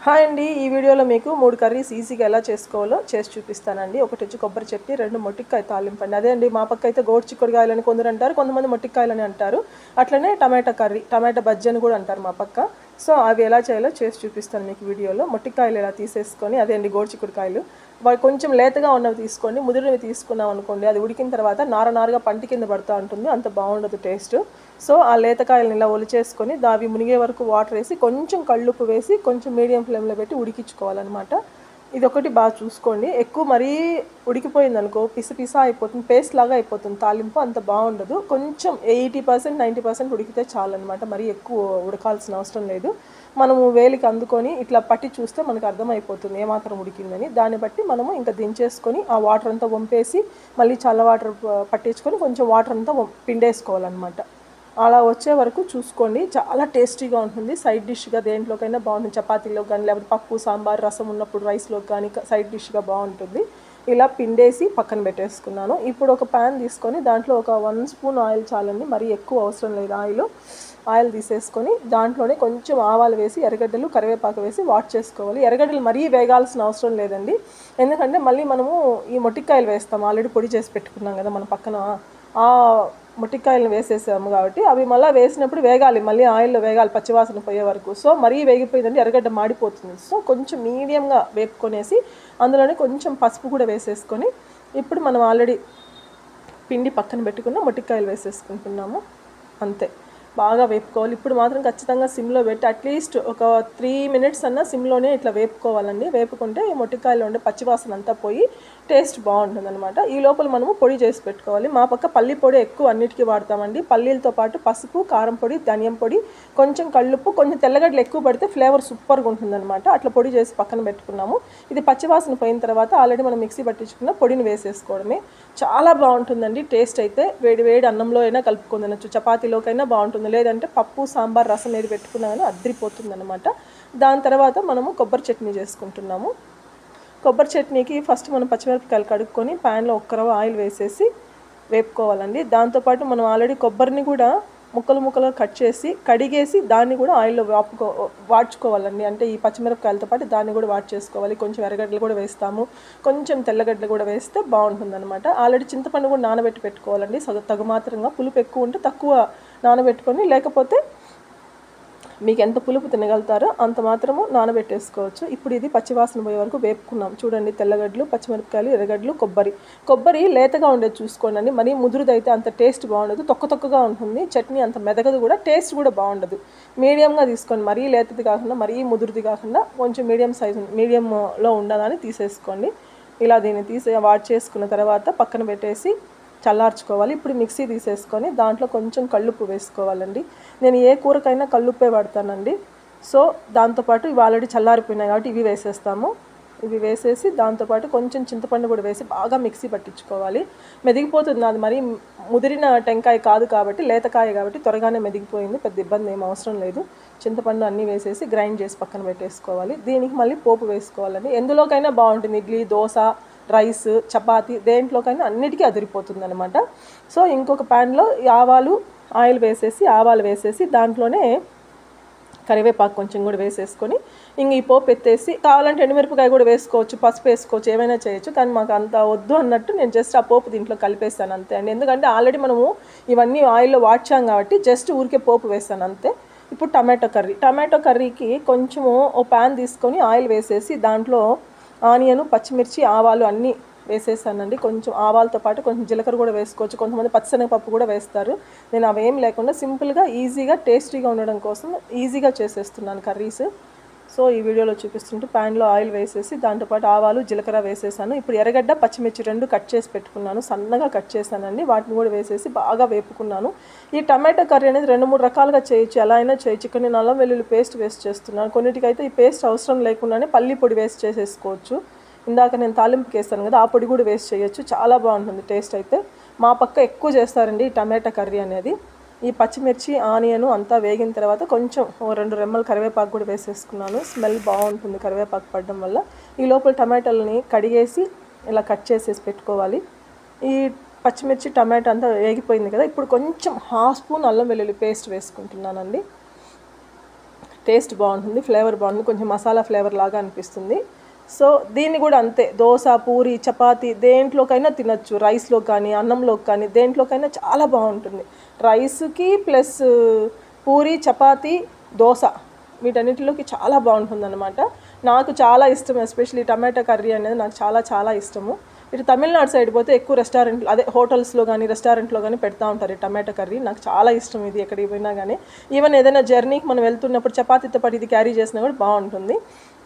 Hi అండి, ఈ వీడియోలో మీకు 3 కర్రీస్ ఈజీగా ఎలా చేసుకోవాలో చేసి చూపిస్తానండి. ఒకటి వచ్చి కొబ్బరి చట్నీ, 2 మొట్టికాయ తాలింపు అండి. అదే అండి, మా పక్క అయితే గోరు చిక్కుడుకాయలని కొందరు అంటారు, కొంతమంది మొట్టికాయలని అంటారు. అట్లనే టమాటా కర్రీ, టమాటా బజ్జీ అని కూడా అంటారు మా పక్క. సో అవి ఎలా చేయాలో చేసి చూపిస్తాను మీకు వీడియోలో. మొట్టికాయలు ఎలా తీసేసుకొని, అదే అండి గోరు చిక్కుడుకాయలు, అవి కొంచెం లేతగా ఉన్నవి తీసుకోండి. ముదిరినవి తీసుకున్నాం అనుకోండి, అది ఉడికిన తర్వాత నారగా పంటి కింద పడుతూ ఉంటుంది, అంత బాగుండదు టేస్ట్. సో ఆ లేతకాయలను ఇలా ఒలిచేసుకొని దావి మునిగే వరకు వాటర్ వేసి కొంచెం కళ్ళుప్పు వేసి కొంచెం మీడియం ఫ్లేమ్లో పెట్టి ఉడికించుకోవాలన్నమాట. ఇది ఒకటి బాగా చూసుకోండి. ఎక్కువ మరీ ఉడికిపోయింది అనుకో పిసా అయిపోతుంది, పేస్ట్ లాగా అయిపోతుంది తాలింపు, అంత బాగుండదు. కొంచెం 80% 90% ఉడికితే చాలన్నమాట, మరీ ఎక్కువ ఉడకాల్సిన అవసరం లేదు. మనము వేలికి అందుకొని ఇట్లా పట్టి చూస్తే మనకు అర్థమైపోతుంది ఏమాత్రం ఉడికిందని. దాన్ని బట్టి మనము ఇంకా దించేసుకొని ఆ వాటర్ అంతా వంపేసి మళ్ళీ చల్ల వాటర్ పట్టించుకొని కొంచెం వాటర్ అంతా పిండేసుకోవాలన్నమాట. అలా వచ్చే వరకు చూసుకోండి. చాలా టేస్టీగా ఉంటుంది. సైడ్ డిష్గా దేంట్లోకైనా బాగుంటుంది, చపాతీలో కానీ లేకపోతే పప్పు సాంబార్ రసం ఉన్నప్పుడు రైస్లోకి కానీ సైడ్ డిష్గా బాగుంటుంది. ఇలా పిండేసి పక్కన పెట్టేసుకున్నాను. ఇప్పుడు ఒక ప్యాన్ తీసుకొని దాంట్లో ఒక 1 స్పూన్ ఆయిల్ చాలండి, మరీ ఎక్కువ అవసరం లేదు. ఆయిల్ తీసేసుకొని దాంట్లోనే కొంచెం ఆవాలు వేసి ఎర్రగడ్డలు కరివేపాకు వేసి వాష్ చేసుకోవాలి. ఎర్రగడ్డలు మరీ వేగాల్సిన అవసరం లేదండి, ఎందుకంటే మళ్ళీ మనము ఈ మొట్టికాయలు వేస్తాం, ఆల్రెడీ పొడి చేసి పెట్టుకున్నాం కదా మన పక్కన. ఆ మొట్టికాయలను వేసేసాము కాబట్టి అవి మళ్ళీ వేసినప్పుడు వేగాలి, మళ్ళీ ఆయిల్లో వేగాలి పచ్చివాసన పోయే వరకు. సో మరీ వేగిపోయిందంటే ఎర్రగడ్డ మాడిపోతుంది. సో కొంచెం మీడియంగా వేపుకొనేసి అందులోనే కొంచెం పసుపు కూడా వేసేసుకొని ఇప్పుడు మనం ఆల్రెడీ పిండి పక్కన పెట్టుకున్న మొట్టికాయలు వేసేసుకుంటున్నాము. అంతే, బాగా వేపుకోవాలి. ఇప్పుడు మాత్రం ఖచ్చితంగా సిమ్లో పెట్టి అట్లీస్ట్ ఒక 3 మినిట్స్ అన్నా సిమ్లోనే ఇట్లా వేపుకోవాలండి. వేపుకుంటే ఈ మొట్టికాయలో ఉండే పచ్చివాసన అంతా పోయి టేస్ట్ బాగుంటుంది అనమాట. ఈ లోపల మనము పొడి చేసి పెట్టుకోవాలి. మా పక్క పల్లి పొడి ఎక్కువ అన్నిటికీ వాడతామండి. పల్లీలతో పాటు పసుపు, కారం పొడి, ధనియం పొడి, కొంచెం కళ్ళుప్పు, కొంచెం తెల్లగడ్డలు ఎక్కువ పడితే ఫ్లేవర్ సూపర్గా ఉంటుందన్నమాట. అట్లా పొడి చేసి పక్కన పెట్టుకున్నాము. ఇది పచ్చివాసన పోయిన తర్వాత ఆల్రెడీ మనం మిక్సీ పట్టించుకున్న పొడిని వేసేసుకోవడమే. చాలా బాగుంటుందండి టేస్ట్ అయితే. వేడి వేడి అన్నంలో అయినా కలుపుకొని తినచ్చు, చపాతీలోకైనా బాగుంటుంది, లేదంటే పప్పు సాంబార్ రసం ఏది పెట్టుకున్నా కానీ అద్రిపోతుంది అనమాట. దాని తర్వాత మనము కొబ్బరి చట్నీ చేసుకుంటున్నాము. కొబ్బరి చట్నీకి ఫస్ట్ మనం పచ్చిమిరపకాయలు కడుక్కొని ప్యాన్లో ఒక్కరవ ఆయిల్ వేసేసి వేపుకోవాలండి. దాంతోపాటు మనం ఆల్రెడీ కొబ్బరిని కూడా ముక్కలు కట్ చేసి కడిగేసి దాన్ని కూడా ఆయిల్లో వాడ్చుకోవాలండి. అంటే ఈ పచ్చిమిరపకాయలతో పాటు దాన్ని కూడా వాడ్ చేసుకోవాలి. కొంచెం ఎర్రగడ్డలు కూడా వేస్తాము, కొంచెం తెల్లగడ్డలు కూడా వేస్తే బాగుంటుందన్నమాట. ఆల్రెడీ చింతపండు కూడా నానబెట్టి పెట్టుకోవాలండి, తగు మాత్రంగా. పులుపు ఎక్కువ ఉంటే తక్కువ నానబెట్టుకొని, లేకపోతే మీకు ఎంత పులుపు తినగలుగుతారో అంత మాత్రము నానబెట్టేసుకోవచ్చు. ఇప్పుడు ఇది పచ్చివాసన పోయే వరకు వేపుకున్నాం. చూడండి, తెల్లగడ్డలు, పచ్చిమిరపకాయలు, ఎర్రగడ్డలు, కొబ్బరి లేతగా ఉండేది చూసుకోండి. మరీ ముదురుదైతే అంత టేస్ట్ బాగుండదు, తొక్కగా ఉంటుంది చట్నీ, అంత మెదగదు కూడా, టేస్ట్ కూడా బాగుండదు. మీడియంగా తీసుకోండి, మరీ లేతది కాకుండా మరీ ముదురుది కాకుండా కొంచెం మీడియంలో ఉండదని తీసేసుకోండి. ఇలా దీన్ని వాడ్ చేసుకున్న తర్వాత పక్కన పెట్టేసి చల్లార్చుకోవాలి. ఇప్పుడు మిక్సీ తీసేసుకొని దాంట్లో కొంచెం కళ్ళుప్పు వేసుకోవాలండి. నేను ఏ కూరకైనా కళ్ళుప్పే వాడతానండి. సో దాంతోపాటు ఇవి ఆల్రెడీ చల్లారిపోయినాయి కాబట్టి ఇవి వేసేస్తాము. ఇవి వేసేసి దాంతోపాటు కొంచెం చింతపండు కూడా వేసి బాగా మిక్సీ పట్టించుకోవాలి. మెదిగిపోతుంది, అది మరీ ముదిరిన టెంకాయ కాదు కాబట్టి, లేతకాయ కాబట్టి త్వరగానే మెదిగిపోయింది, పెద్ద ఇబ్బంది ఏం అవసరం లేదు. చింతపండు అన్నీ వేసేసి గ్రైండ్ చేసి పక్కన పెట్టేసుకోవాలి. దీనికి మళ్ళీ పోపు వేసుకోవాలండి. ఎందులోకైనా బాగుంటుంది, ఇడ్లీ, దోశ, రైస్, చపాతి, దేంట్లోకైనా అన్నిటికీ అదిరిపోతుంది అనమాట. సో ఇంకొక ప్యాన్లో ఆయిల్ వేసేసి దాంట్లోనే కరివేపాకు కొంచెం కూడా వేసేసుకొని ఇంక ఈ పోపు ఎత్తేసి, కావాలంటే ఎండుమిరపకాయ కూడా వేసుకోవచ్చు, పసుపు వేసుకోవచ్చు, ఏమైనా చేయొచ్చు. కానీ మాకు అంత వద్దు అన్నట్టు నేను జస్ట్ ఆ పోపు దీంట్లో కలిపేస్తాను అంతే అండి. ఎందుకంటే ఆల్రెడీ మనము ఇవన్నీ ఆయిల్లో వాడ్చాం కాబట్టి జస్ట్ ఊరికే పోపు వేస్తాను అంతే. ఇప్పుడు టమాటో కర్రీకి కొంచెము ఓ ప్యాన్ తీసుకొని ఆయిల్ వేసేసి దాంట్లో ఆనియన్, పచ్చిమిర్చి, ఆవాలు అన్నీ వేసేసానండి. కొంచెం ఆవాలతో పాటు కొంచెం జీలకర్ర కూడా వేసుకోవచ్చు, కొంతమంది పచ్చిశనగపప్పు కూడా వేస్తారు. నేను అవేం లేకుండా సింపుల్గా ఈజీగా టేస్టీగా ఉండడం కోసం ఈజీగా చేసేస్తున్నాను కర్రీస్. సో ఈ వీడియోలో చూపిస్తుంటే ప్యాన్లో ఆయిల్ వేసేసి దాంతోపాటు ఆవాలు, జీలకర్ర వేసేసాను. ఇప్పుడు ఎర్రగడ్డ, పచ్చిమిర్చి 2 కట్ చేసి పెట్టుకున్నాను, సన్నగా కట్ చేశానండి. వాటిని కూడా వేసేసి బాగా వేపుకున్నాను. ఈ టమాటా కర్రీ అనేది 2-3 రకాలుగా చేయొచ్చు, ఎలా అయినా చేయొచ్చు. ఇక్కడ నేను అల్లం వెల్లుల్లి పేస్ట్ వేస్ట్ చేస్తున్నాను. కొన్నిటికైతే ఈ పేస్ట్ అవసరం లేకుండానే పల్లి పొడి వేస్ట్ చేసేసుకోవచ్చు. ఇందాక నేను తాలింపుకి వేస్తాను కదా, ఆ పొడి కూడా వేస్ట్ చేయొచ్చు, చాలా బాగుంటుంది టేస్ట్ అయితే. మా పక్క ఎక్కువ చేస్తారండి ఈ టమాటా కర్రీ అనేది. ఈ పచ్చిమిర్చి, ఆనియన్ అంతా వేగిన తర్వాత కొంచెం 2 రెమ్మలు కరివేపాకు కూడా వేసేసుకున్నాను. స్మెల్ బాగుంటుంది కరివేపాకు పడడం వల్ల. ఈ లోపల టమాటాలని కడిగేసి ఇలా కట్ చేసేసి పెట్టుకోవాలి. ఈ పచ్చిమిర్చి, టమాటా అంతా వేగిపోయింది కదా, ఇప్పుడు కొంచెం 1/2 స్పూన్ అల్లం వెల్లుల్లి పేస్ట్ వేసుకుంటున్నానండి. టేస్ట్ బాగుంటుంది, ఫ్లేవర్ బాగుంటుంది, కొంచెం మసాలా ఫ్లేవర్ లాగా అనిపిస్తుంది. సో దీన్ని కూడా అంతే, దోశ, పూరి, చపాతి దేంట్లోకైనా తినచ్చు, రైస్లో కానీ అన్నంలోకి కానీ దేంట్లోకైనా చాలా బాగుంటుంది. రైస్కి ప్లస్ పూరి, చపాతి, దోశ వీటన్నిటిలోకి చాలా బాగుంటుందన్నమాట. నాకు చాలా ఇష్టం, ఎస్పెషల్లీ టమాటా కర్రీ అనేది నాకు చాలా చాలా ఇష్టము. ఇటు తమిళనాడు సైడ్ పోతే ఎక్కువ రెస్టారెంట్లు, అదే హోటల్స్లో కానీ రెస్టారెంట్లో కానీ పెడతా ఉంటారు ఈ టమాటా కర్రీ. నాకు చాలా ఇష్టం ఇది, ఎక్కడికి పోయినా కానీ. ఈవెన్ ఏదైనా జర్నీకి మనం వెళ్తున్నప్పుడు చపాతీతో పాటు ఇది క్యారీ చేసినా కూడా బాగుంటుంది.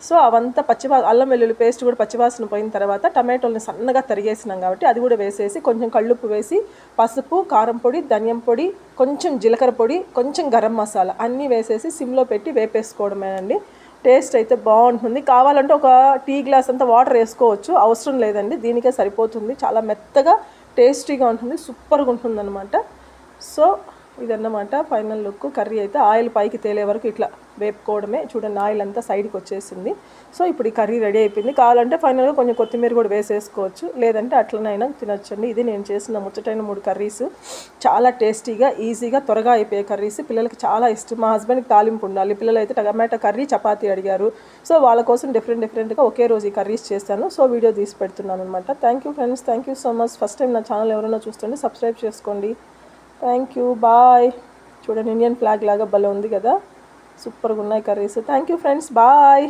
సో అవంతా అల్లం వెల్లుల్లి పేస్ట్ కూడా పచ్చివాసన పోయిన తర్వాత టమాటోల్ని సన్నగా తరిగేసినాం కాబట్టి అది కూడా వేసేసి కొంచెం కళ్ళుప్పు వేసి పసుపు, కారం పొడి, ధనియం పొడి, కొంచెం జీలకర్ర పొడి, కొంచెం గరం మసాలా అన్నీ వేసేసి సిమ్లో పెట్టి వేపేసుకోవడమేనండి. టేస్ట్ అయితే బాగుంటుంది. కావాలంటే ఒక టీ గ్లాస్ అంతా వాటర్ వేసుకోవచ్చు, అవసరం లేదండి, దీనికే సరిపోతుంది. చాలా మెత్తగా టేస్టీగా ఉంటుంది, సూపర్గా ఉంటుంది అనమాట. సో ఇదన్నమాట ఫైనల్ లుక్. కర్రీ అయితే ఆయిల్ పైకి తేలే వరకు ఇట్లా వేపుకోవడమే. చూడండి ఆయిల్ అంతా సైడ్కి వచ్చేసింది. సో ఇప్పుడు ఈ కర్రీ రెడీ అయిపోయింది. కావాలంటే ఫైనల్గా కొంచెం కొత్తిమీర కూడా వేసేసుకోవచ్చు, లేదంటే అట్లనైనా తినొచ్చండి. ఇది నేను చేసిన ముచ్చటైన 3 కర్రీస్, చాలా టేస్టీగా ఈజీగా త్వరగా అయిపోయే కర్రీస్. పిల్లలకి చాలా ఇష్టం. మా హస్బెండ్కి తాలింపు ఉండాలి, పిల్లలు అయితే టమాటా కర్రీ, చపాతీ అడిగారు. సో వాళ్ళ కోసం డిఫరెంట్గా ఒకే రోజు ఈ కర్రీస్ చేస్తాను. సో వీడియో తీసి పెడుతున్నాను అనమాట. Thank you friends, thank you so much. First time నా ఛానల్ ఎవరైనా చూస్తుంటే సబ్స్క్రైబ్ చేసుకోండి. Thank you, bye. చూడండి ఇండియన్ ఫ్లాగ్ లాగా భలే ఉంది కదా, సూపర్గా ఉన్నాయి curries. Thank you friends, bye.